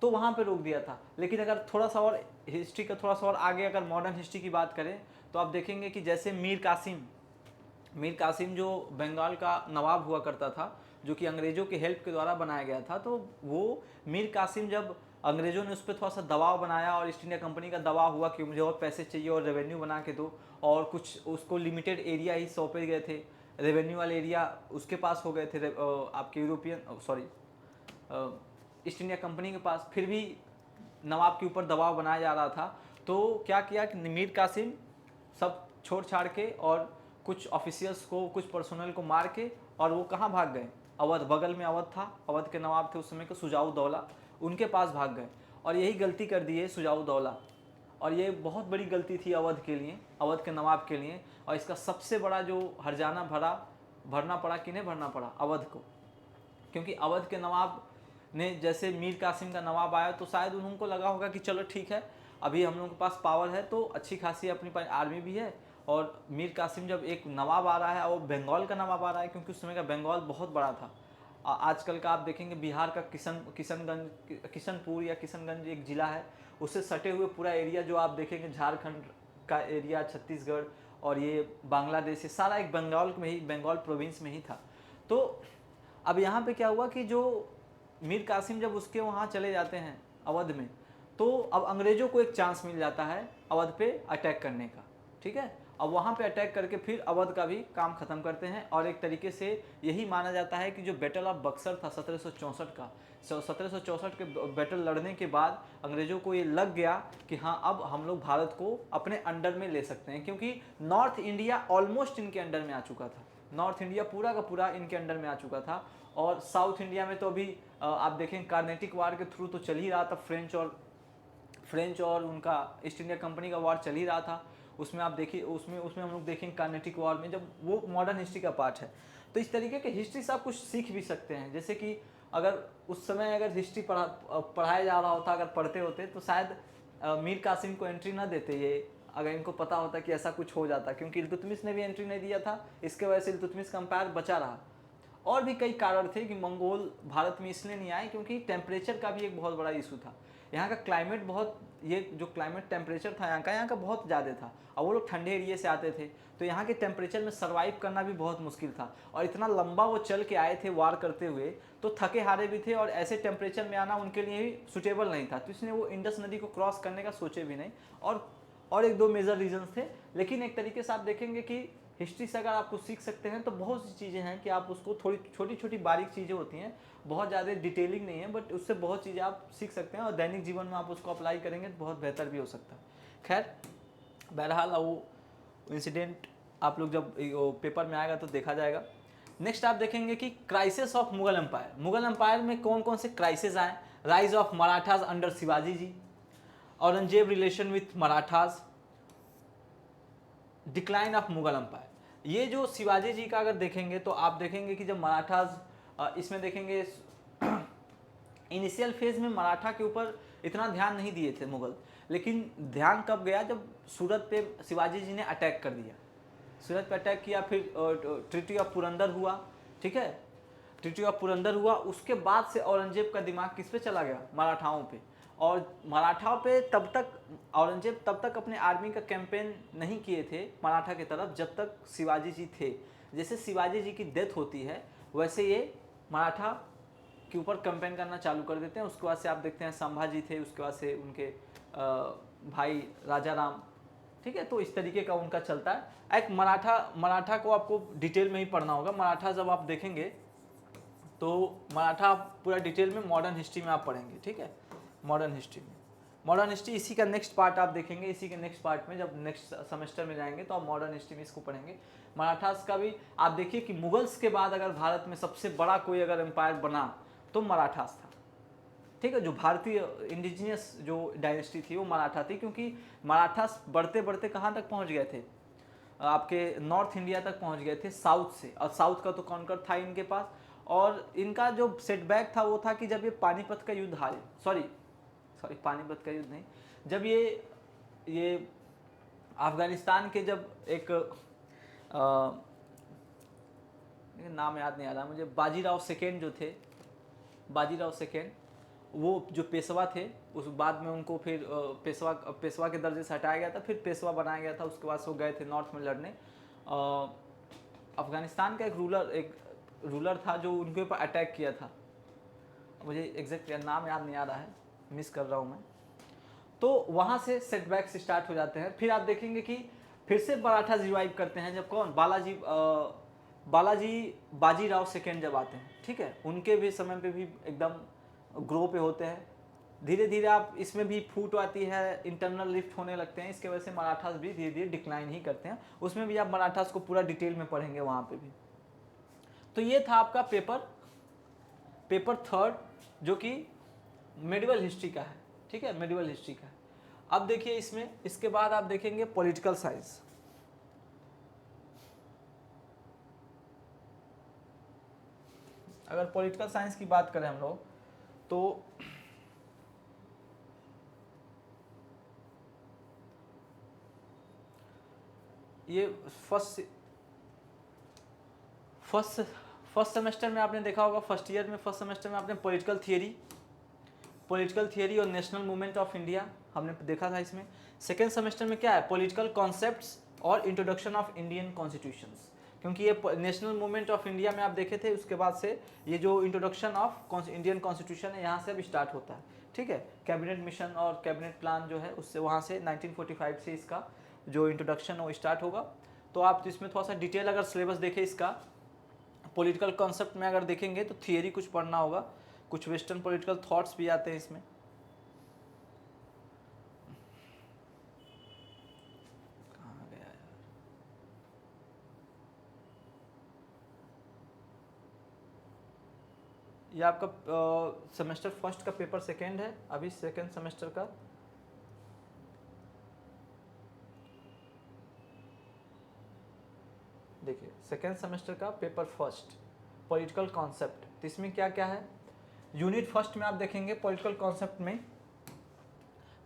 तो वहाँ पे रोक दिया था। लेकिन अगर थोड़ा सा और हिस्ट्री का थोड़ा सा और आगे अगर मॉडर्न हिस्ट्री की बात करें तो आप देखेंगे कि जैसे मीर कासिम जो बंगाल का नवाब हुआ करता था, जो कि अंग्रेज़ों के हेल्प के द्वारा बनाया गया था, तो वो मीर कासिम जब अंग्रेज़ों ने उस पर थोड़ा सा दबाव बनाया और ईस्ट इंडिया कंपनी का दबाव हुआ कि मुझे और पैसे चाहिए और रेवेन्यू बना के दो, और कुछ उसको लिमिटेड एरिया ही सौंपे गए थे, रेवेन्यू वाले एरिया उसके पास हो गए थे आपके ईस्ट इंडिया कंपनी के पास, फिर भी नवाब के ऊपर दबाव बनाया जा रहा था। तो क्या किया कि मीर कासिम सब छोड़ छाड़ के और कुछ ऑफिशियल्स को, कुछ पर्सनल को मार के, और वो कहाँ भाग गए, अवध, बगल में अवध था, अवध के नवाब थे उस समय के सुजाऊ दौला, उनके पास भाग गए। और यही गलती कर दी है सुजाऊ दौला, और ये बहुत बड़ी गलती थी अवध के लिए, अवध के नवाब के लिए। और इसका सबसे बड़ा जो हर्जाना भरना पड़ा, किन्हें भरना पड़ा, अवध को, क्योंकि अवध के नवाब ने, जैसे मीर कासिम का नवाब आया तो शायद उनको लगा होगा कि चलो ठीक है, अभी हम लोगों के पास पावर है, तो अच्छी खासी अपनी आर्मी भी है, और मीर कासिम जब एक नवाब आ रहा है और बंगाल का नवाब आ रहा है, क्योंकि उस समय का बंगाल बहुत बड़ा था। आजकल का आप देखेंगे बिहार का किशनपुर या किशनगंज एक ज़िला है, उससे सटे हुए पूरा एरिया जो आप देखेंगे, झारखंड का एरिया, छत्तीसगढ़ और ये बांग्लादेश, ये सारा एक बंगाल में ही, बंगाल प्रोविंस में ही था। तो अब यहाँ पे क्या हुआ कि जो मीर कासिम जब उसके वहाँ चले जाते हैं अवध में, तो अब अंग्रेज़ों को एक चांस मिल जाता है अवध पे अटैक करने का, ठीक है। अब वहाँ पे अटैक करके फिर अवध का भी काम ख़त्म करते हैं, और एक तरीके से यही माना जाता है कि जो बैटल ऑफ बक्सर था 1764 का, 1764 के बैटल लड़ने के बाद अंग्रेज़ों को ये लग गया कि हाँ, अब हम लोग भारत को अपने अंडर में ले सकते हैं, क्योंकि नॉर्थ इंडिया ऑलमोस्ट इनके अंडर में आ चुका था, नॉर्थ इंडिया पूरा का पूरा इनके अंडर में आ चुका था। और साउथ इंडिया में तो अभी आप देखें कार्नेटिक वार के थ्रू तो चल ही रहा था, फ्रेंच और उनका ईस्ट इंडिया कंपनी का वार चल ही रहा था। उसमें आप देखिए, उसमें हम लोग देखेंगे कार्नेटिक वार में, जब वो मॉडर्न हिस्ट्री का पार्ट है। तो इस तरीके के हिस्ट्री से आप कुछ सीख भी सकते हैं, जैसे कि अगर उस समय अगर हिस्ट्री पढ़ाया जा रहा होता, अगर पढ़ते होते तो शायद मीर कासिम को एंट्री ना देते ये, अगर इनको पता होता कि ऐसा कुछ हो जाता, क्योंकि इल्तुतमिश ने भी एंट्री नहीं दिया था, इसके वजह से इल्तुतमिश का एम्पायर बचा रहा। और भी कई कारण थे कि मंगोल भारत में इसलिए नहीं आए, क्योंकि टेम्परेचर का भी एक बहुत बड़ा इशू था। यहाँ का क्लाइमेट बहुत, ये जो क्लाइमेट टेम्परेचर था यहाँ का बहुत ज़्यादा था, और वो लोग ठंडे एरिए से आते थे, तो यहाँ के टेम्परेचर में सर्वाइव करना भी बहुत मुश्किल था। और इतना लंबा वो चल के आए थे वार करते हुए, तो थके हारे भी थे, और ऐसे टेम्परेचर में आना उनके लिए भी सूटेबल नहीं था, तो इसलिए वो इंडस नदी को क्रॉस करने का सोचे भी नहीं। और एक दो मेजर रीजंस थे। लेकिन एक तरीके से आप देखेंगे कि हिस्ट्री से अगर आपको सीख सकते हैं तो बहुत सी चीज़ें हैं कि आप उसको, थोड़ी छोटी छोटी बारीक चीज़ें होती हैं, बहुत ज़्यादा डिटेलिंग नहीं है, बट उससे बहुत चीज़ें आप सीख सकते हैं, और दैनिक जीवन में आप उसको अप्लाई करेंगे तो बहुत बेहतर भी हो सकता है। खैर, बहरहाल वो इंसिडेंट आप लोग जब पेपर में आएगा तो देखा जाएगा। नेक्स्ट आप देखेंगे कि crisis of Mughal empire. Mughal empire में कौन कौन से क्राइसिस आए? Rise of Marathas under Shivaji ji, Aurangzeb relation with Marathas, decline of Mughal empire. ये जो शिवाजी जी का अगर देखेंगे तो आप देखेंगे कि जब मराठाज, इसमें देखेंगे इनिशियल फेज में मराठा के ऊपर इतना ध्यान नहीं दिए थे मुगल, लेकिन ध्यान कब गया जब सूरत पे शिवाजी जी ने अटैक कर दिया, सूरत पे अटैक किया, फिर ट्रीटी ऑफ पुरंदर हुआ, ठीक है, ट्रीटी ऑफ पुरंदर हुआ, उसके बाद से औरंगजेब का दिमाग किस पे चला गया? मराठाओं पे। और मराठाओं पे तब तक औरंगजेब तब तक अपने आर्मी का कैंपेन नहीं किए थे मराठा की तरफ जब तक शिवाजी जी थे। जैसे शिवाजी जी की डेथ होती है वैसे ये मराठा के ऊपर कैंपेन करना चालू कर देते हैं। उसके बाद से आप देखते हैं संभाजी थे, उसके बाद से उनके भाई राजा राम, ठीक है। तो इस तरीके का उनका चलता है। एक मराठा को आपको डिटेल में ही पढ़ना होगा। मराठा जब आप देखेंगे तो मराठा पूरा डिटेल में मॉडर्न हिस्ट्री में आप पढ़ेंगे, ठीक है, मॉडर्न हिस्ट्री में। मॉडर्न हिस्ट्री इसी का नेक्स्ट पार्ट आप देखेंगे, इसी के नेक्स्ट पार्ट में जब नेक्स्ट सेमेस्टर में जाएंगे तो आप मॉडर्न हिस्ट्री में इसको पढ़ेंगे। मराठास का भी आप देखिए कि मुगल्स के बाद अगर भारत में सबसे बड़ा कोई अगर एम्पायर बना तो मराठास था, ठीक है। जो भारतीय इंडिजिनियस जो डायनेस्टी थी वो मराठा थी, क्योंकि मराठास बढ़ते बढ़ते कहाँ तक पहुँच गए थे, आपके नॉर्थ इंडिया तक पहुँच गए थे साउथ से, और साउथ का तो कॉन्कर था इनके पास। और इनका जो सेटबैक था वो था कि जब ये पानीपत का युद्ध हारे, सॉरी पानीपत का युद्ध नहीं, जब ये अफगानिस्तान के जब एक नाम याद नहीं आ रहा मुझे, बाजीराव सेकेंड जो थे, बाजीराव सेकेंड, वो जो पेशवा थे, उस बाद में उनको फिर पेशवा के दर्जे से हटाया गया था, फिर पेशवा बनाया गया था। उसके बाद वो गए थे नॉर्थ में लड़ने। अफगानिस्तान का एक रूलर था जो उनके ऊपर अटैक किया था, मुझे एग्जैक्ट नाम याद नहीं आ रहा है, मिस कर रहा हूँ मैं। तो वहाँ से सेटबैक्स स्टार्ट हो जाते हैं। फिर आप देखेंगे कि फिर से मराठा रिवाइव करते हैं जब कौन, बाजीराव सेकेंड जब आते हैं, ठीक है। उनके भी समय पे भी एकदम ग्रो पे होते हैं। धीरे धीरे आप इसमें भी फूट आती है, इंटरनल लिफ्ट होने लगते हैं, इसके वजह से मराठास भी धीरे धीरे डिक्लाइन ही करते हैं। उसमें भी आप मराठास को पूरा डिटेल में पढ़ेंगे वहाँ पे भी। तो ये था आपका पेपर थर्ड, जो कि मेडिवल हिस्ट्री का है, ठीक है, मेडिवल हिस्ट्री का है। अब देखिए इसमें, इसके बाद आप देखेंगे पॉलिटिकल साइंस। अगर पॉलिटिकल साइंस की बात करें हम लोग तो ये फर्स्ट सेमेस्टर में आपने देखा होगा, फर्स्ट ईयर में फर्स्ट सेमेस्टर में आपने पॉलिटिकल थियरी और नेशनल मूवमेंट ऑफ इंडिया हमने देखा था इसमें। सेकेंड सेमेस्टर में क्या है, पॉलिटिकल कॉन्सेप्ट्स और इंट्रोडक्शन ऑफ इंडियन कॉन्स्टिट्यूशंस, क्योंकि ये नेशनल मूवमेंट ऑफ इंडिया में आप देखे थे, उसके बाद से ये जो इंट्रोडक्शन ऑफ इंडियन कॉन्स्टिट्यूशन है यहाँ से अब स्टार्ट होता है, ठीक है। कैबिनेट मिशन और कैबिनेट प्लान जो है उससे वहाँ से 1945 से इसका जो इंट्रोडक्शन वो स्टार्ट होगा। तो आप इसमें थोड़ा सा डिटेल अगर सिलेबस देखें इसका, पॉलिटिकल कॉन्सेप्ट में अगर देखेंगे तो थियरी कुछ पढ़ना होगा, कुछ वेस्टर्न पॉलिटिकल थॉट्स भी आते हैं इसमें। कहाँ गया यार, ये आपका सेमेस्टर फर्स्ट का पेपर सेकेंड है, अभी सेकेंड सेमेस्टर का। देखिए सेकेंड सेमेस्टर का पेपर फर्स्ट पॉलिटिकल कॉन्सेप्ट, तो इसमें क्या क्या है, यूनिट फर्स्ट में आप देखेंगे पॉलिटिकल कॉन्सेप्ट में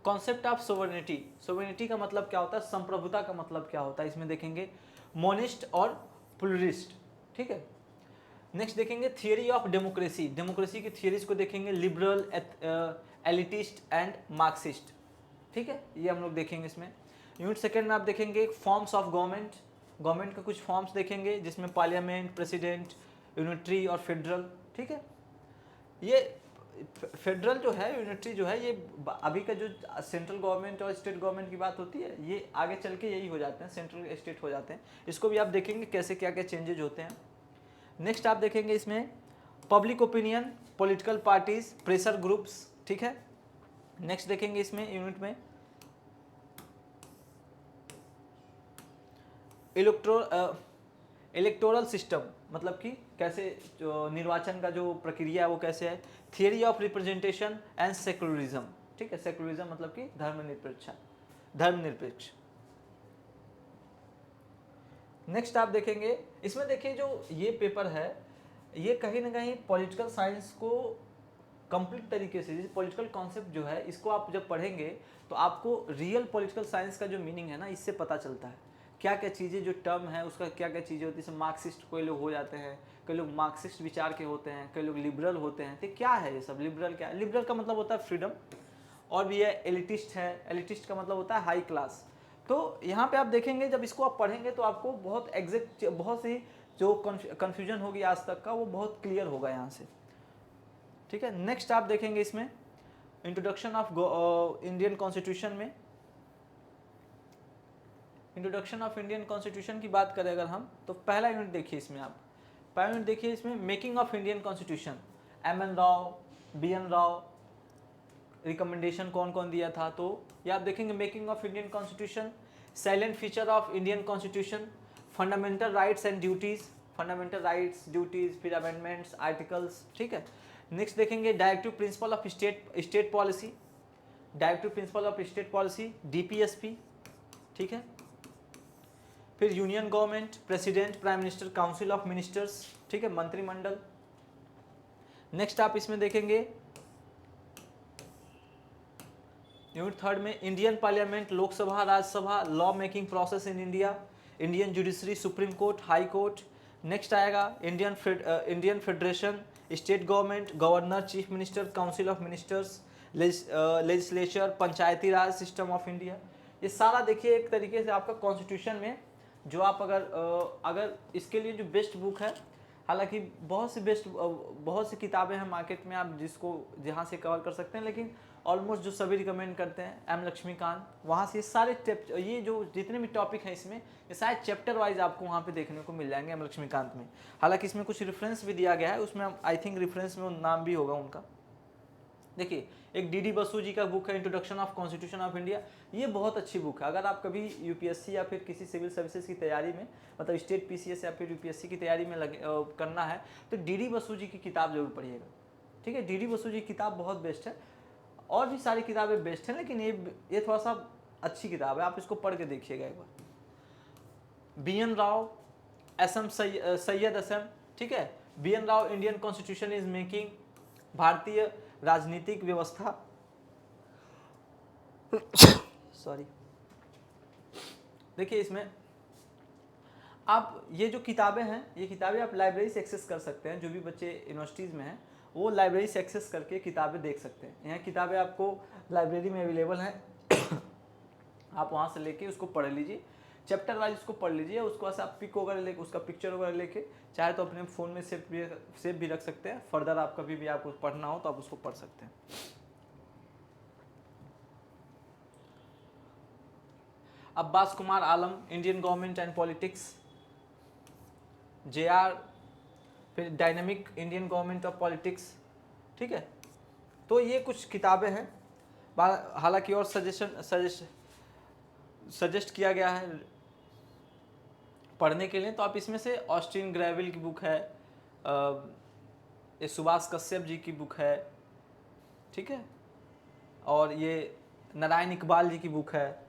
कॉन्सेप्ट ऑफ सोवरेनिटी का मतलब क्या होता है, संप्रभुता का मतलब क्या होता है, इसमें देखेंगे मोनिस्ट और प्लूरिस्ट, ठीक है। नेक्स्ट देखेंगे थियरी ऑफ डेमोक्रेसी की थियरीज को देखेंगे, लिबरल, एलिटिस्ट एंड मार्क्सिस्ट, ठीक है, ये हम लोग देखेंगे इसमें। यूनिट सेकेंड में आप देखेंगे फॉर्म्स ऑफ गवर्नमेंट का कुछ फॉर्म्स देखेंगे, जिसमें पार्लियामेंट, प्रेसिडेंट, यूनिटरी और फेडरल, ठीक है। ये फेडरल जो है, यूनिटरी जो है, ये अभी का जो सेंट्रल गवर्नमेंट और स्टेट गवर्नमेंट की बात होती है, ये आगे चल के यही हो जाते हैं, सेंट्रल स्टेट हो जाते हैं। इसको भी आप देखेंगे कैसे क्या क्या चेंजेज होते हैं। नेक्स्ट आप देखेंगे इसमें public opinion, political parties, pressure groups, ठीक है। नेक्स्ट देखेंगे इसमें यूनिट में इलेक्टोरल सिस्टम, मतलब कि कैसे जो निर्वाचन का जो प्रक्रिया है वो कैसे है, theory of representation and secularism, ठीक है। सेकुलरिज्म मतलब कि धर्मनिरपेक्ष। नेक्स्ट आप देखेंगे इसमें, देखिए जो ये पेपर है ये कहीं ना कहीं पॉलिटिकल साइंस को कंप्लीट तरीके से, जैसे पॉलिटिकल कॉन्सेप्ट जो है इसको आप जब पढ़ेंगे तो आपको रियल पॉलिटिकल साइंस का जो मीनिंग है ना, इससे पता चलता है क्या क्या चीज़ें, जो टर्म है उसका क्या क्या चीज़ें होती है। जैसे मार्क्सिस्ट कोई लोग हो जाते हैं, कई लोग मार्क्सिस्ट विचार के होते हैं, कई लोग लिबरल होते हैं, तो क्या है ये सब, लिबरल क्या है, लिबरल का मतलब होता है फ्रीडम, और भी है एलिटिस्ट है, एलिटिस्ट का मतलब होता है हाई क्लास। तो यहाँ पे आप देखेंगे जब इसको आप पढ़ेंगे तो आपको बहुत एग्जैक्ट, बहुत सी जो कन्फ्यूजन होगी आज तक का वो बहुत क्लियर होगा यहाँ से, ठीक है। नेक्स्ट आप देखेंगे इसमें इंट्रोडक्शन ऑफ इंडियन कॉन्स्टिट्यूशन में, इंट्रोडक्शन ऑफ इंडियन कॉन्स्टिट्यूशन की बात करें अगर हम, तो पहला यूनिट देखिए इसमें, आप पहला यूनिट देखिए इसमें making of Indian constitution, M N Rao, B N Rao, recommendation कौन कौन दिया था, तो ये आप देखेंगे making of Indian constitution, salient feature of Indian constitution, fundamental rights and duties, fundamental rights duties, फिर अमेंडमेंट्स आर्टिकल्स, ठीक है। नेक्स्ट देखेंगे directive principle of state policy, directive principle of state policy DPSP, ठीक है। फिर union government, president, prime minister, council of ministers, ठीक है, मंत्रिमंडल। नेक्स्ट आप इसमें देखेंगे यूनिट 3 में Indian parliament, Lok Sabha, Rajya Sabha, law making process in India, Indian judiciary, supreme court, high court. Next आएगा Indian federation, state government, governor, chief minister, council of ministers, legislature, panchayati raj system of India. ये सारा देखिए एक तरीके से आपका कॉन्स्टिट्यूशन में जो आप अगर इसके लिए जो बेस्ट बुक है, हालांकि बहुत सी किताबें हैं मार्केट में आप जिसको जहाँ से कवर कर सकते हैं, लेकिन ऑलमोस्ट जो सभी रिकमेंड करते हैं एम लक्ष्मीकांत, वहाँ से ये जो जितने भी टॉपिक हैं इसमें ये शायद चैप्टर वाइज आपको वहाँ पे देखने को मिल जाएंगे एम लक्ष्मीकांत में। हालांकि इसमें कुछ रेफरेंस भी दिया गया है, उसमें आई थिंक रेफरेंस में नाम भी होगा उनका। देखिए एक डी बसु जी का बुक है introduction of constitution of India, ये बहुत अच्छी बुक है। अगर आप कभी यूपीएससी या फिर किसी सिविल सर्विसेज की तैयारी में, मतलब स्टेट पीसीएस या फिर यूपीएससी की तैयारी में करना है तो डी बसु जी की किताब जरूर पढ़िएगा, ठीक है। डी बसु जी की किताब बहुत बेस्ट है, और भी सारी किताबें बेस्ट हैं, लेकिन ये थोड़ा सा अच्छी किताब है, आप इसको पढ़ के देखिएगा एक बार। BN राव, सैयद असम, ठीक है। BN Rao, Indian constitution is making, भारतीय राजनीतिक व्यवस्था सॉरी। देखिए इसमें आप ये जो किताबें हैं, ये किताबें आप लाइब्रेरी से एक्सेस कर सकते हैं। जो भी बच्चे यूनिवर्सिटीज़ में हैं वो लाइब्रेरी से एक्सेस करके किताबें देख सकते हैं। यहाँ किताबें आपको लाइब्रेरी में अवेलेबल हैं आप वहाँ से लेके उसको पढ़ लीजिए, चैप्टर वाइज उसको पढ़ लीजिए। उसको ऐसा आप पिक वगैरह लेके, उसका पिक्चर वगैरह लेके चाहे तो अपने फ़ोन में सेव भी रख सकते हैं। फर्दर आप कभी भी आपको पढ़ना हो तो आप उसको पढ़ सकते हैं। Abbas Kumar Alam, Indian government and politics, JR, फिर dynamic Indian government of politics, ठीक है। तो ये कुछ किताबें हैं, हालांकि और सजेस्ट किया गया है पढ़ने के लिए। तो आप इसमें से ऑस्टिन ग्रेविल की बुक है, ये सुभाष कश्यप जी की बुक है, ठीक है, और ये नारायण इकबाल जी की बुक है,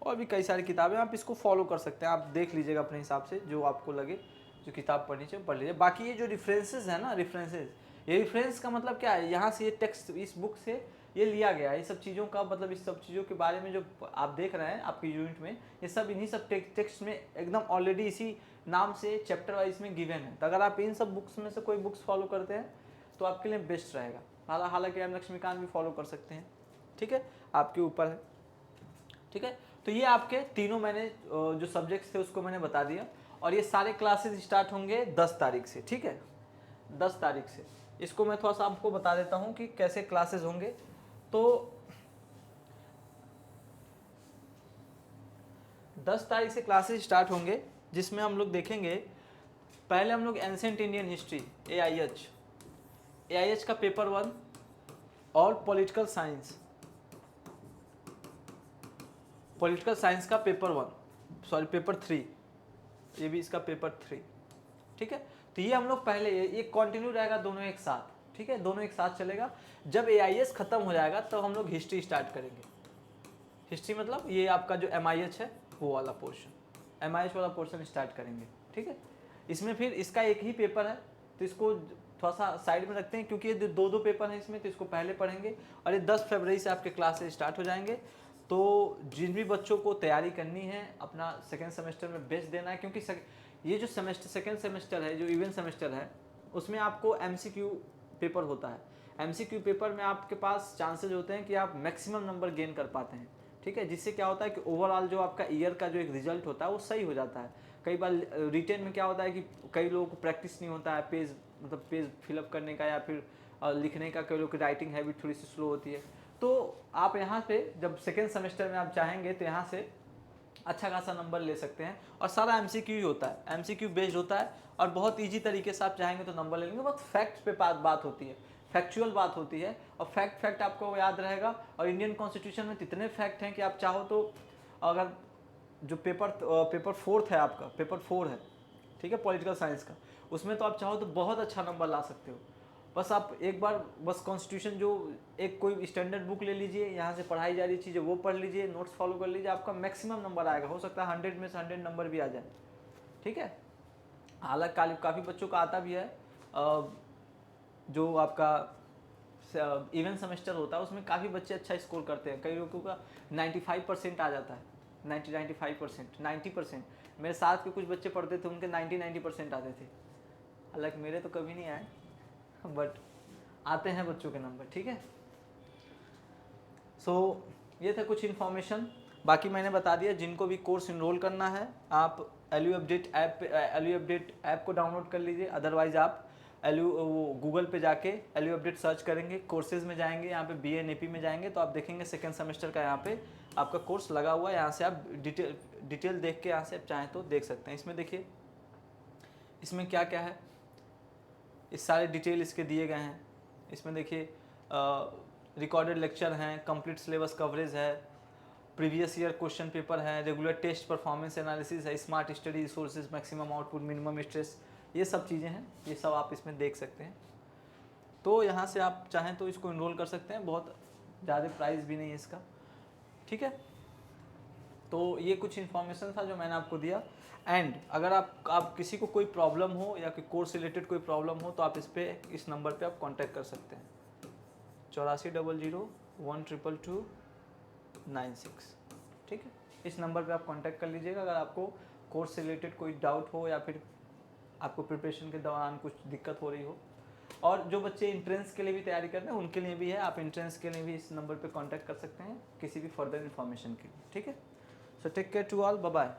और भी कई सारी किताबें। आप इसको फॉलो कर सकते हैं, आप देख लीजिएगा अपने हिसाब से जो आपको लगे, जो किताब पढ़नी चाहिए पढ़ लीजिए। बाकी ये जो रेफरेंसेस है ना, ये रेफरेंस का मतलब क्या है, यहाँ से ये टेक्स्ट इस बुक से ये लिया गया है। ये सब चीज़ों का मतलब, इस सब चीज़ों के बारे में जो आप देख रहे हैं आपकी यूनिट में, ये सब इन्हीं सब टेक्स्ट में एकदम ऑलरेडी इसी नाम से चैप्टर वाइज में गिवन है। तो अगर आप इन सब बुक्स में से कोई बुक्स फॉलो करते हैं तो आपके लिए बेस्ट रहेगा। हालांकि एम लक्ष्मीकांत भी फॉलो कर सकते हैं, ठीक है, आपके ऊपर है, ठीक है। तो ये आपके तीनों मैंने जो सब्जेक्ट्स थे उसको मैंने बता दिया, और ये सारे क्लासेस स्टार्ट होंगे 10 तारीख से, ठीक है, 10 तारीख से। इसको मैं थोड़ा सा आपको बता देता हूँ कि कैसे क्लासेस होंगे। तो 10 तारीख से क्लासेस स्टार्ट होंगे, जिसमें हम लोग देखेंगे, पहले हम लोग एंशिएंट इंडियन हिस्ट्री AIH का पेपर 1 और पॉलिटिकल साइंस का पेपर 3, ये भी इसका पेपर 3, ठीक है। तो ये हम लोग पहले ये कंटिन्यू रहेगा दोनों एक साथ, ठीक है, दोनों एक साथ चलेगा। जब AIS खत्म हो जाएगा तब हम लोग हिस्ट्री स्टार्ट करेंगे। हिस्ट्री मतलब ये आपका जो MIH है वो वाला पोर्शन, MIH वाला पोर्शन स्टार्ट करेंगे, ठीक है। इसमें फिर इसका एक ही पेपर है तो इसको थोड़ा सा साइड में रखते हैं, क्योंकि ये दो पेपर हैं इसमें, तो इसको पहले पढ़ेंगे। और ये 10 फरवरी से आपके क्लासेस स्टार्ट हो जाएंगे। तो जिन भी बच्चों को तैयारी करनी है, अपना सेकेंड सेमेस्टर में बेस्ट देना है, क्योंकि ये जो सेकेंड सेमेस्टर है, जो इवेंट सेमेस्टर है, उसमें आपको MCQ पेपर होता है। MCQ पेपर में आपके पास चांसेस होते हैं कि आप मैक्सिमम नंबर गेन कर पाते हैं, ठीक है, जिससे क्या होता है कि ओवरऑल जो आपका ईयर का जो एक रिजल्ट होता है वो सही हो जाता है। कई बार रिटेन में क्या होता है कि कई लोगों को प्रैक्टिस नहीं होता है पेज फिलअप करने का, या फिर लिखने का, कई लोगों की राइटिंग हैबिट थोड़ी सी स्लो होती है। तो आप यहाँ पे जब सेकेंड सेमेस्टर में आप चाहेंगे तो यहाँ से अच्छा खासा नंबर ले सकते हैं। और सारा MCQ ही होता है, MCQ बेस्ड होता है, और बहुत ईजी तरीके से आप चाहेंगे तो नंबर ले लेंगे। बहुत फैक्ट पे बात होती है, फैक्चुअल बात होती है, और फैक्ट आपको याद रहेगा। और इंडियन कॉन्स्टिट्यूशन में इतने फैक्ट हैं कि आप चाहो तो, अगर जो पेपर 4 है आपका, पेपर 4 है, ठीक है, पॉलिटिकल साइंस का, उसमें तो आप चाहो तो बहुत अच्छा नंबर ला सकते हो। बस आप एक बार बस कॉन्स्टिट्यूशन जो एक कोई स्टैंडर्ड बुक ले लीजिए, यहाँ से पढ़ाई जा रही चीज़ें वो पढ़ लीजिए, नोट्स फॉलो कर लीजिए, आपका मैक्सिमम नंबर आएगा। हो सकता है 100 में से 100 नंबर भी आ जाए, ठीक है। हालांकि काफ़ी बच्चों का आता भी है, जो आपका इवेंट सेमेस्टर होता है उसमें काफ़ी बच्चे अच्छा स्कोर करते हैं, कई लोगों का 95% आ जाता है, 95%, 90%। मेरे साथ के कुछ बच्चे पढ़ते थे, उनके 90% आते थे। हालांकि मेरे तो कभी नहीं आए, बट आते हैं बच्चों के नंबर, ठीक है। सो ये था कुछ इन्फॉर्मेशन, बाकी मैंने बता दिया। जिनको भी कोर्स इनरोल करना है, आप एलयू अपडेट ऐप को डाउनलोड कर लीजिए, अदरवाइज आप गूगल पे जाके एलयू अपडेट सर्च करेंगे, कोर्सेज में जाएंगे, यहाँ पे BA NAP में जाएंगे तो आप देखेंगे सेकेंड सेमेस्टर का यहाँ पे आपका कोर्स लगा हुआ है। यहाँ से आप डिटेल देख के यहाँ से आप चाहें तो देख सकते हैं। इसमें देखिए, इसमें क्या क्या है, इस सारे डिटेल इसके दिए गए हैं। इसमें देखिए रिकॉर्डेड लेक्चर हैं, कंप्लीट सिलेबस कवरेज है, प्रीवियस ईयर क्वेश्चन पेपर है, रेगुलर टेस्ट परफॉर्मेंस एनालिसिस है, smart study resources, maximum output, minimum stress, ये सब चीज़ें हैं, ये सब आप इसमें देख सकते हैं। तो यहाँ से आप चाहें तो इसको इनरोल कर सकते हैं, बहुत ज़्यादा प्राइस भी नहीं है इसका, ठीक है। तो ये कुछ इन्फॉर्मेशन था जो मैंने आपको दिया। एंड अगर आप किसी को कोई प्रॉब्लम हो या कि कोर्स रिलेटेड कोई प्रॉब्लम हो तो आप इस नंबर पे आप कांटेक्ट कर सकते हैं, 8400122296, ठीक है। इस नंबर पे आप कांटेक्ट कर लीजिएगा अगर आपको कोर्स से रिलेटेड कोई डाउट हो या फिर आपको प्रिपरेशन के दौरान कुछ दिक्कत हो रही हो। और जो बच्चे इंट्रेंस के लिए भी तैयारी कर रहे हैं उनके लिए भी है, आप इंट्रेंस के लिए भी इस नंबर पे कांटेक्ट कर सकते हैं किसी भी फर्दर इन्फॉर्मेशन के लिए, ठीक है। So take care to all, bye bye.